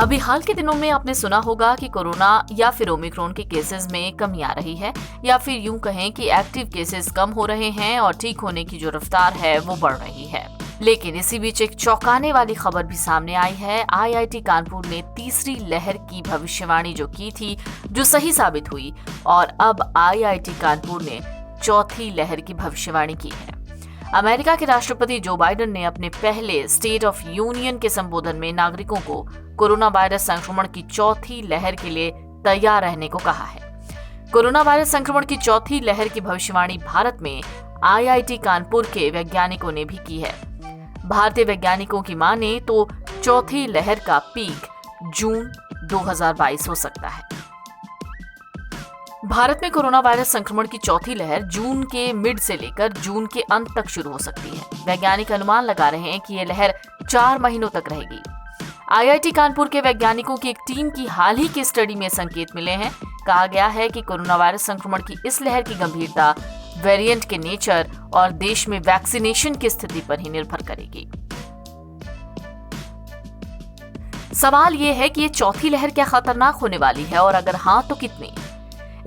अभी हाल के दिनों में आपने सुना होगा कि कोरोना या फिर ओमिक्रॉन के केसेस में कमी आ रही है, या फिर यूं कहें कि एक्टिव केसेस कम हो रहे हैं और ठीक होने की जो रफ्तार है वो बढ़ रही है। लेकिन इसी बीच एक चौंकाने वाली खबर भी सामने आई है। आईआईटी कानपुर ने तीसरी लहर की भविष्यवाणी जो की थी, जो सही साबित हुई, और अब आईआईटी कानपुर ने चौथी लहर की भविष्यवाणी की है। अमेरिका के राष्ट्रपति जो बाइडेन ने अपने पहले स्टेट ऑफ यूनियन के संबोधन में नागरिकों को कोरोना वायरस संक्रमण की चौथी लहर के लिए तैयार रहने को कहा है। कोरोना वायरस संक्रमण की चौथी लहर की भविष्यवाणी भारत में आईआईटी कानपुर के वैज्ञानिकों ने भी की है। भारतीय वैज्ञानिकों की माने तो चौथी लहर का पीक जून 2022 हो सकता है। भारत में कोरोना वायरस संक्रमण की चौथी लहर जून के मिड से लेकर जून के अंत तक शुरू हो सकती है। वैज्ञानिक अनुमान लगा रहे हैं कि यह लहर 4 महीनों तक रहेगी। आईआईटी कानपुर के वैज्ञानिकों की एक टीम की हाल ही की स्टडी में संकेत मिले हैं। कहा गया है कि कोरोना वायरस संक्रमण की इस लहर की गंभीरता वेरिएंट के नेचर और देश में वैक्सीनेशन की स्थिति पर ही निर्भर करेगी। सवाल यह है कि ये चौथी लहर क्या खतरनाक होने वाली है, और अगर हाँ तो कितनी।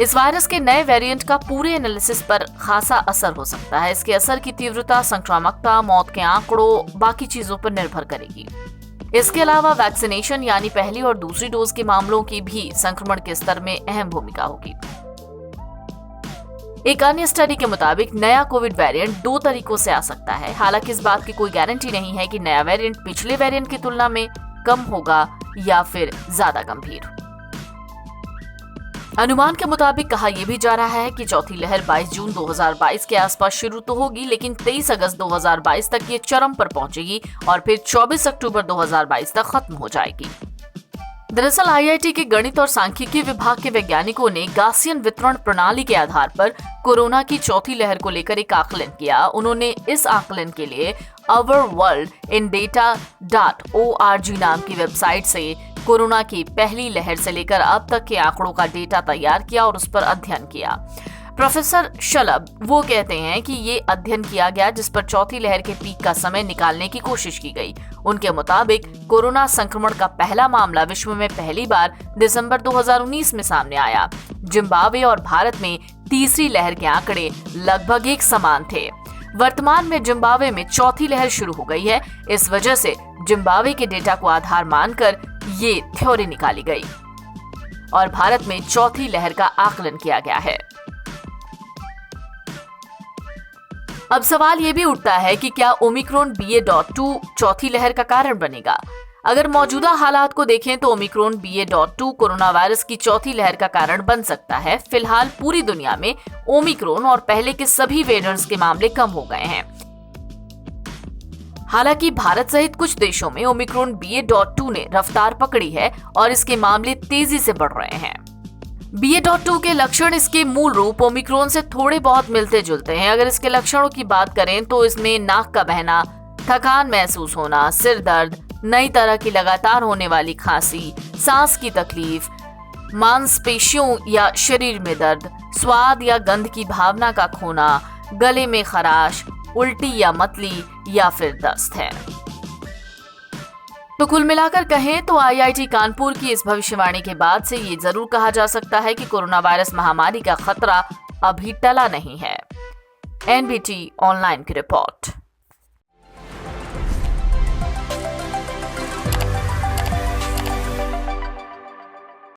इस वायरस के नए वेरिएंट का पूरे एनालिसिस पर खासा असर हो सकता है। इसके असर की तीव्रता, संक्रामकता, मौत के आंकड़ों, बाकी चीजों पर निर्भर करेगी। इसके अलावा वैक्सीनेशन यानी पहली और दूसरी डोज के मामलों की भी संक्रमण के स्तर में अहम भूमिका होगी। एक अन्य स्टडी के मुताबिक नया कोविड वेरिएंट 2 तरीकों से आ सकता है। हालांकि इस बात की कोई गारंटी नहीं है कि नया वेरिएंट पिछले वेरिएंट की तुलना में कम होगा या फिर ज्यादा गंभीर। अनुमान के मुताबिक कहा यह भी जा रहा है कि चौथी लहर 22 जून 2022 के आसपास शुरू तो होगी, लेकिन 23 अगस्त 2022 तक ये चरम पर पहुंचेगी और फिर 24 अक्टूबर 2022 तक खत्म हो जाएगी। दरअसल आईआईटी के गणित और सांख्यिकी विभाग के वैज्ञानिकों ने गासियन वितरण प्रणाली के आधार पर कोरोना की चौथी लहर को लेकर एक आकलन किया। उन्होंने इस आकलन के लिए ourworldindata.org नाम की वेबसाइट से कोरोना की पहली लहर से लेकर अब तक के आंकड़ों का डेटा तैयार किया और उस पर अध्ययन किया। प्रोफेसर शलभ वो कहते हैं कि ये अध्ययन किया गया जिस पर चौथी लहर के पीक का समय निकालने की कोशिश की गई। उनके मुताबिक कोरोना संक्रमण का पहला मामला विश्व में पहली बार दिसंबर 2019 में सामने आया। जिम्बाब्वे और भारत में तीसरी लहर के आंकड़े लगभग एक समान थे। वर्तमान में जिम्बाब्वे में चौथी लहर शुरू हो गई है। इस वजह से जिम्बाब्वे के डेटा को आधार मानकर ये थ्योरी निकाली गई और भारत में चौथी लहर का आकलन किया गया है। अब सवाल ये भी उठता है कि क्या ओमिक्रॉन BA.2 चौथी लहर का कारण बनेगा। अगर मौजूदा हालात को देखें तो ओमिक्रॉन BA.2 कोरोना वायरस की चौथी लहर का कारण बन सकता है। फिलहाल पूरी दुनिया में ओमिक्रॉन और पहले के सभी वेरिएंट्स के मामले कम हो गए हैं। हालांकि भारत सहित कुछ देशों में ओमिक्रॉन BA.2 ने रफ्तार पकड़ी है और इसके मामले तेजी से बढ़ रहे हैं। BA.2 के लक्षण इसके मूल रूप ओमिक्रॉन से थोड़े बहुत मिलते जुलते हैं। अगर इसके लक्षणों की बात करें तो इसमें नाक का बहना, थकान महसूस होना, सिर दर्द, नई तरह की लगातार होने वाली खांसी, सांस की तकलीफ, मांसपेशियों या शरीर में दर्द, स्वाद या गंध की भावना का खोना, गले में खराश, उल्टी या मतली या फिर दस्त है। तो कुल मिलाकर कहें तो आईआईटी कानपुर की इस भविष्यवाणी के बाद से ये जरूर कहा जा सकता है कि कोरोना वायरस महामारी का खतरा अभी टला नहीं है। एनबीटी ऑनलाइन की रिपोर्ट।